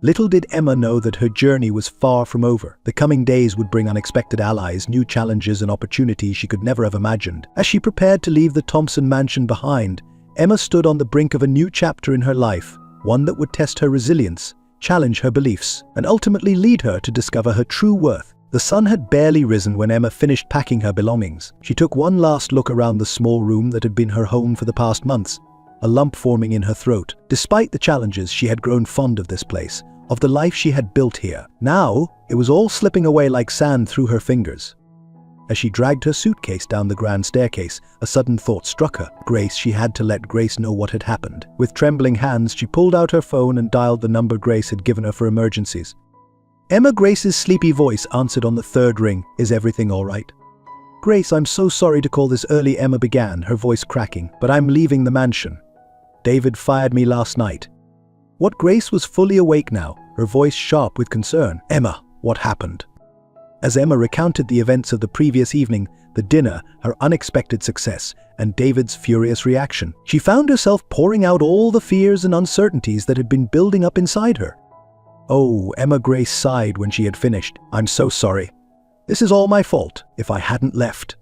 A: Little did Emma know that her journey was far from over. The coming days would bring unexpected allies, new challenges and opportunities she could never have imagined. As she prepared to leave the Thompson mansion behind, Emma stood on the brink of a new chapter in her life, one that would test her resilience, challenge her beliefs, and ultimately lead her to discover her true worth. The sun had barely risen when Emma finished packing her belongings. She took one last look around the small room that had been her home for the past months, a lump forming in her throat. Despite the challenges, she had grown fond of this place, of the life she had built here. Now, it was all slipping away like sand through her fingers. As she dragged her suitcase down the grand staircase, a sudden thought struck her. She had to let Grace know what had happened. With trembling hands, she pulled out her phone and dialed the number Grace had given her for emergencies. Grace's sleepy voice answered on the third ring. "Is everything all right?" "Grace, I'm so sorry to call this early," Emma began, her voice cracking, "but I'm leaving the mansion. David fired me last night." Grace was fully awake now, her voice sharp with concern. "Emma, what happened?" As Emma recounted the events of the previous evening, the dinner, her unexpected success, and David's furious reaction, she found herself pouring out all the fears and uncertainties that had been building up inside her. "Oh," Grace sighed when she had finished. "I'm so sorry. This is all my fault. If I hadn't left."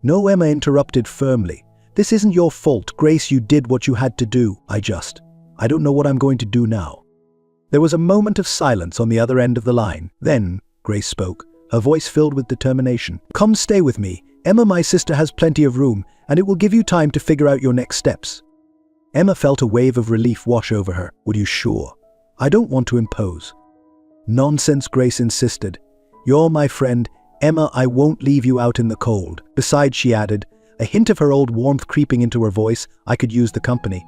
A: "No," Emma interrupted firmly. "This isn't your fault, Grace. You did what you had to do. I don't know what I'm going to do now." There was a moment of silence on the other end of the line. Then Grace spoke, her voice filled with determination. "Come stay with me. Emma, my sister has plenty of room, and it will give you time to figure out your next steps." Emma felt a wave of relief wash over her. "Were you sure? I don't want to impose." "Nonsense," Grace insisted. "You're my friend. Emma, I won't leave you out in the cold. Besides," she added, a hint of her old warmth creeping into her voice, "I could use the company."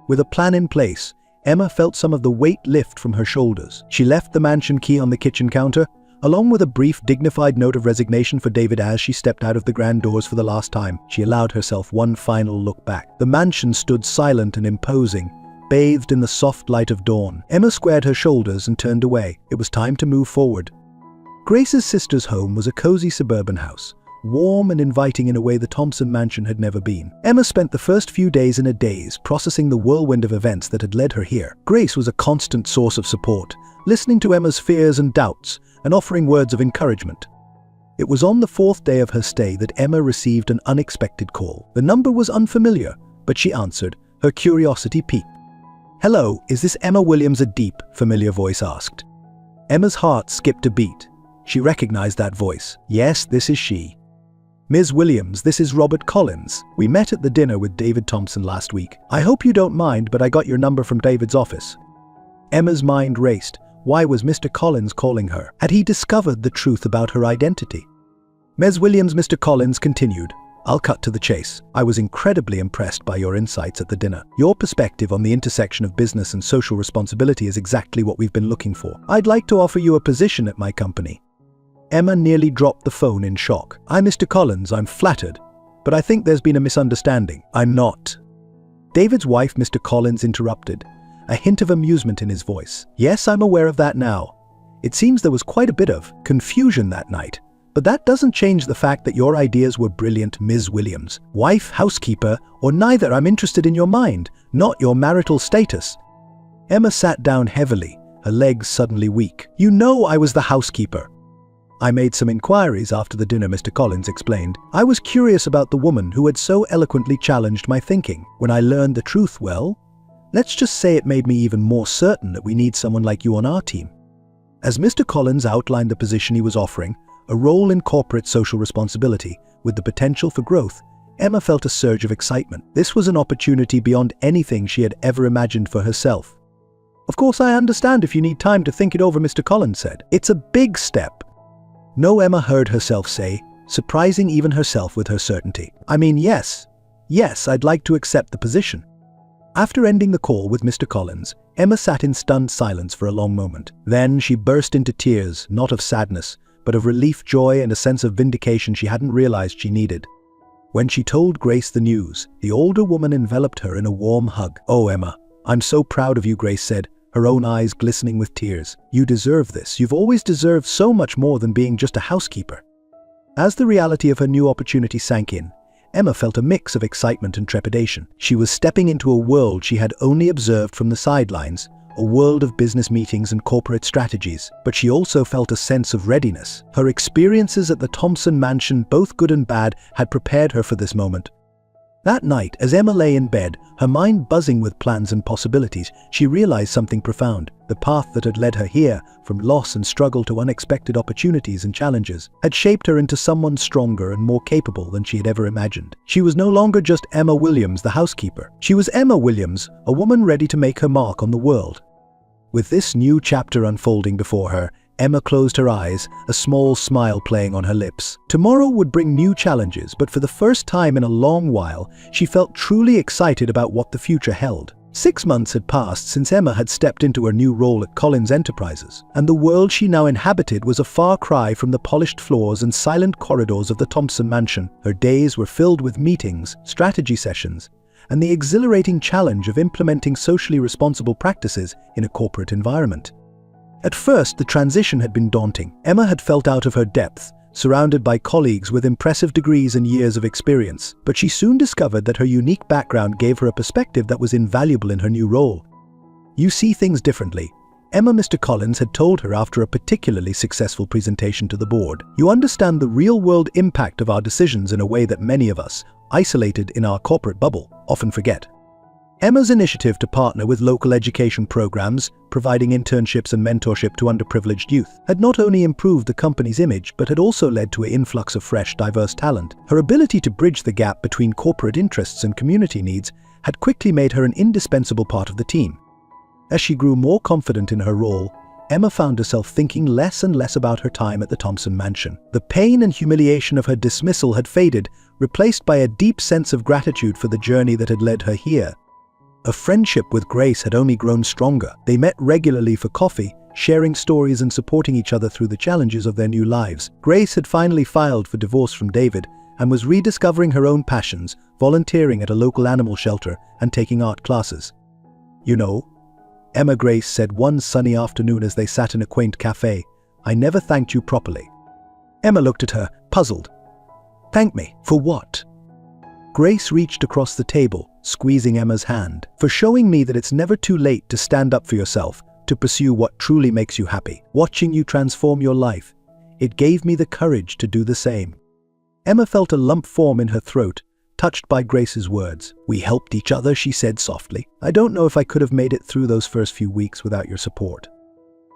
A: With a plan in place, Emma felt some of the weight lift from her shoulders. She left the mansion key on the kitchen counter, along with a brief, dignified note of resignation for David as she stepped out of the grand doors for the last time. She allowed herself one final look back. The mansion stood silent and imposing, bathed in the soft light of dawn. Emma squared her shoulders and turned away. It was time to move forward. Grace's sister's home was a cozy suburban house, warm and inviting in a way the Thompson mansion had never been. Emma spent the first few days in a daze, processing the whirlwind of events that had led her here. Grace was a constant source of support, listening to Emma's fears and doubts, and offering words of encouragement. It was on the fourth day of her stay that Emma received an unexpected call. The number was unfamiliar, but she answered, her curiosity piqued. "Hello, is this Emma Williams?" a deep, familiar voice asked. Emma's heart skipped a beat. She recognized that voice. "Yes, this is she." "Ms. Williams, this is Robert Collins. We met at the dinner with David Thompson last week. I hope you don't mind, but I got your number from David's office." Emma's mind raced. Why was Mr. Collins calling her? Had he discovered the truth about her identity? "Ms. Williams," Mr. Collins continued, "I'll cut to the chase. I was incredibly impressed by your insights at the dinner. Your perspective on the intersection of business and social responsibility is exactly what we've been looking for. I'd like to offer you a position at my company." Emma nearly dropped the phone in shock. "I'm Mr. Collins, I'm flattered, but I think there's been a misunderstanding." "I'm not." David's wife, Mr. Collins, interrupted, a hint of amusement in his voice. "Yes, I'm aware of that now. It seems there was quite a bit of confusion that night, but that doesn't change the fact that your ideas were brilliant, Ms. Williams. Wife, housekeeper, or neither, I'm interested in your mind, not your marital status." Emma sat down heavily, her legs suddenly weak. "You know I was the housekeeper." "I made some inquiries after the dinner," Mr. Collins explained. "I was curious about the woman who had so eloquently challenged my thinking. When I learned the truth, well, let's just say it made me even more certain that we need someone like you on our team." As Mr. Collins outlined the position he was offering, a role in corporate social responsibility, with the potential for growth, Emma felt a surge of excitement. This was an opportunity beyond anything she had ever imagined for herself. "Of course, I understand if you need time to think it over," Mr. Collins said. "It's a big step." "No," Emma heard herself say, surprising even herself with her certainty. "I mean, yes, I'd like to accept the position." After ending the call with Mr. Collins, Emma sat in stunned silence for a long moment. Then she burst into tears, not of sadness, but of relief, joy, and a sense of vindication she hadn't realized she needed. When she told Grace the news, the older woman enveloped her in a warm hug. "Oh, Emma, I'm so proud of you," Grace said, her own eyes glistening with tears. "You deserve this. You've always deserved so much more than being just a housekeeper." As the reality of her new opportunity sank in, Emma felt a mix of excitement and trepidation. She was stepping into a world she had only observed from the sidelines, a world of business meetings and corporate strategies. But she also felt a sense of readiness. Her experiences at the Thompson mansion, both good and bad, had prepared her for this moment. That night, as Emma lay in bed, her mind buzzing with plans and possibilities, she realized something profound. The path that had led her here, from loss and struggle to unexpected opportunities and challenges, had shaped her into someone stronger and more capable than she had ever imagined. She was no longer just Emma Williams, the housekeeper. She was Emma Williams, a woman ready to make her mark on the world. With this new chapter unfolding before her, Emma closed her eyes, a small smile playing on her lips. Tomorrow would bring new challenges, but for the first time in a long while, she felt truly excited about what the future held. 6 months had passed since Emma had stepped into her new role at Collins Enterprises, and the world she now inhabited was a far cry from the polished floors and silent corridors of the Thompson mansion. Her days were filled with meetings, strategy sessions, and the exhilarating challenge of implementing socially responsible practices in a corporate environment. At first, the transition had been daunting. Emma had felt out of her depth, surrounded by colleagues with impressive degrees and years of experience, but she soon discovered that her unique background gave her a perspective that was invaluable in her new role. "You see things differently," Mr. Collins had told her after a particularly successful presentation to the board. "You understand the real-world impact of our decisions in a way that many of us, isolated in our corporate bubble, often forget." Emma's initiative to partner with local education programs, providing internships and mentorship to underprivileged youth, had not only improved the company's image but had also led to an influx of fresh, diverse talent. Her ability to bridge the gap between corporate interests and community needs had quickly made her an indispensable part of the team. As she grew more confident in her role, Emma found herself thinking less and less about her time at the Thompson mansion. The pain and humiliation of her dismissal had faded, replaced by a deep sense of gratitude for the journey that had led her here. Her friendship with Grace had only grown stronger. They met regularly for coffee, sharing stories and supporting each other through the challenges of their new lives. Grace had finally filed for divorce from David and was rediscovering her own passions, volunteering at a local animal shelter and taking art classes. "You know," Emma Grace said one sunny afternoon as they sat in a quaint cafe, "I never thanked you properly." Emma looked at her, puzzled. "Thank me? For what?" Grace reached across the table, squeezing Emma's hand. "For showing me that it's never too late to stand up for yourself, to pursue what truly makes you happy. Watching you transform your life, it gave me the courage to do the same." Emma felt a lump form in her throat, touched by Grace's words. "We helped each other," she said softly. "I don't know if I could have made it through those first few weeks without your support."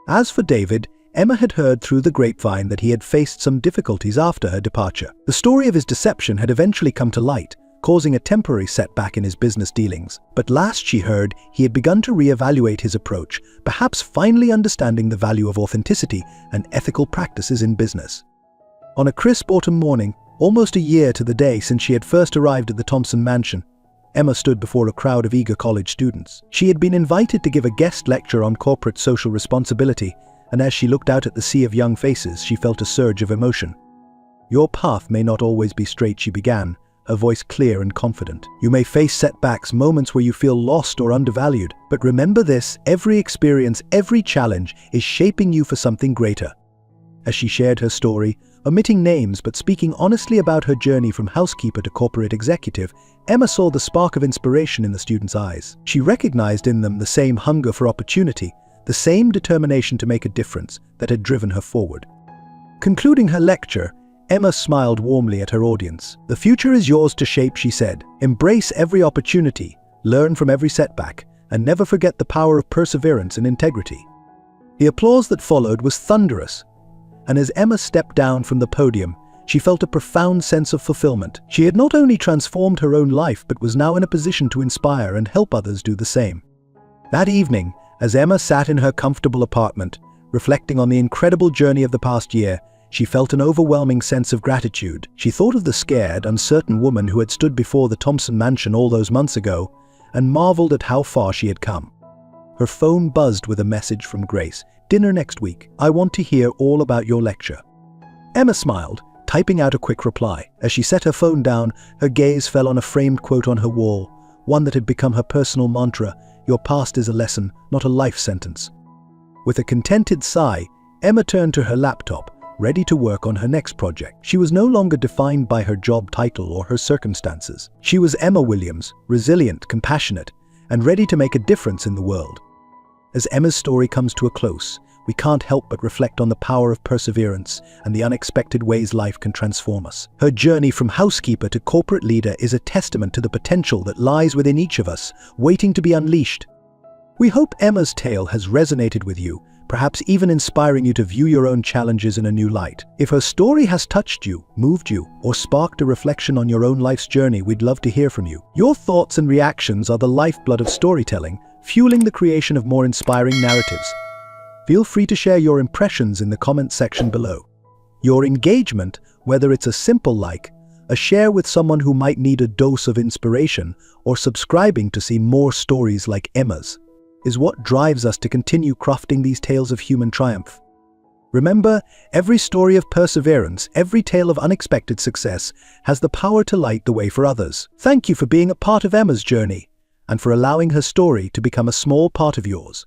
A: As for David, Emma had heard through the grapevine that he had faced some difficulties after her departure. The story of his deception had eventually come to light, causing a temporary setback in his business dealings. But last she heard, he had begun to reevaluate his approach, perhaps finally understanding the value of authenticity and ethical practices in business. On a crisp autumn morning, almost a year to the day since she had first arrived at the Thompson mansion, Emma stood before a crowd of eager college students. She had been invited to give a guest lecture on corporate social responsibility, and as she looked out at the sea of young faces, she felt a surge of emotion. "Your path may not always be straight," she began, her voice clear and confident. "You may face setbacks, moments where you feel lost or undervalued, but remember this: every experience, every challenge is shaping you for something greater." As she shared her story, omitting names but speaking honestly about her journey from housekeeper to corporate executive, Emma saw the spark of inspiration in the students' eyes. She recognized in them the same hunger for opportunity, the same determination to make a difference that had driven her forward. Concluding her lecture, Emma smiled warmly at her audience. "The future is yours to shape," she said. "Embrace every opportunity, learn from every setback, and never forget the power of perseverance and integrity." The applause that followed was thunderous, and as Emma stepped down from the podium, she felt a profound sense of fulfillment. She had not only transformed her own life but was now in a position to inspire and help others do the same. That evening, as Emma sat in her comfortable apartment, reflecting on the incredible journey of the past year, she felt an overwhelming sense of gratitude. She thought of the scared, uncertain woman who had stood before the Thompson mansion all those months ago and marveled at how far she had come. Her phone buzzed with a message from Grace. "Dinner next week. I want to hear all about your lecture." Emma smiled, typing out a quick reply. As she set her phone down, her gaze fell on a framed quote on her wall, one that had become her personal mantra: "Your past is a lesson, not a life sentence." With a contented sigh, Emma turned to her laptop, ready to work on her next project. She was no longer defined by her job title or her circumstances. She was Emma Williams, resilient, compassionate, and ready to make a difference in the world. As Emma's story comes to a close, we can't help but reflect on the power of perseverance and the unexpected ways life can transform us. Her journey from housekeeper to corporate leader is a testament to the potential that lies within each of us, waiting to be unleashed. We hope Emma's tale has resonated with you, perhaps even inspiring you to view your own challenges in a new light. If her story has touched you, moved you, or sparked a reflection on your own life's journey, we'd love to hear from you. Your thoughts and reactions are the lifeblood of storytelling. fueling the creation of more inspiring narratives. Feel free to share your impressions in the comment section below. Your engagement, whether it's a simple like, a share with someone who might need a dose of inspiration, or subscribing to see more stories like Emma's, is what drives us to continue crafting these tales of human triumph. Remember, every story of perseverance, every tale of unexpected success has the power to light the way for others. Thank you for being a part of Emma's journey and for allowing her story to become a small part of yours.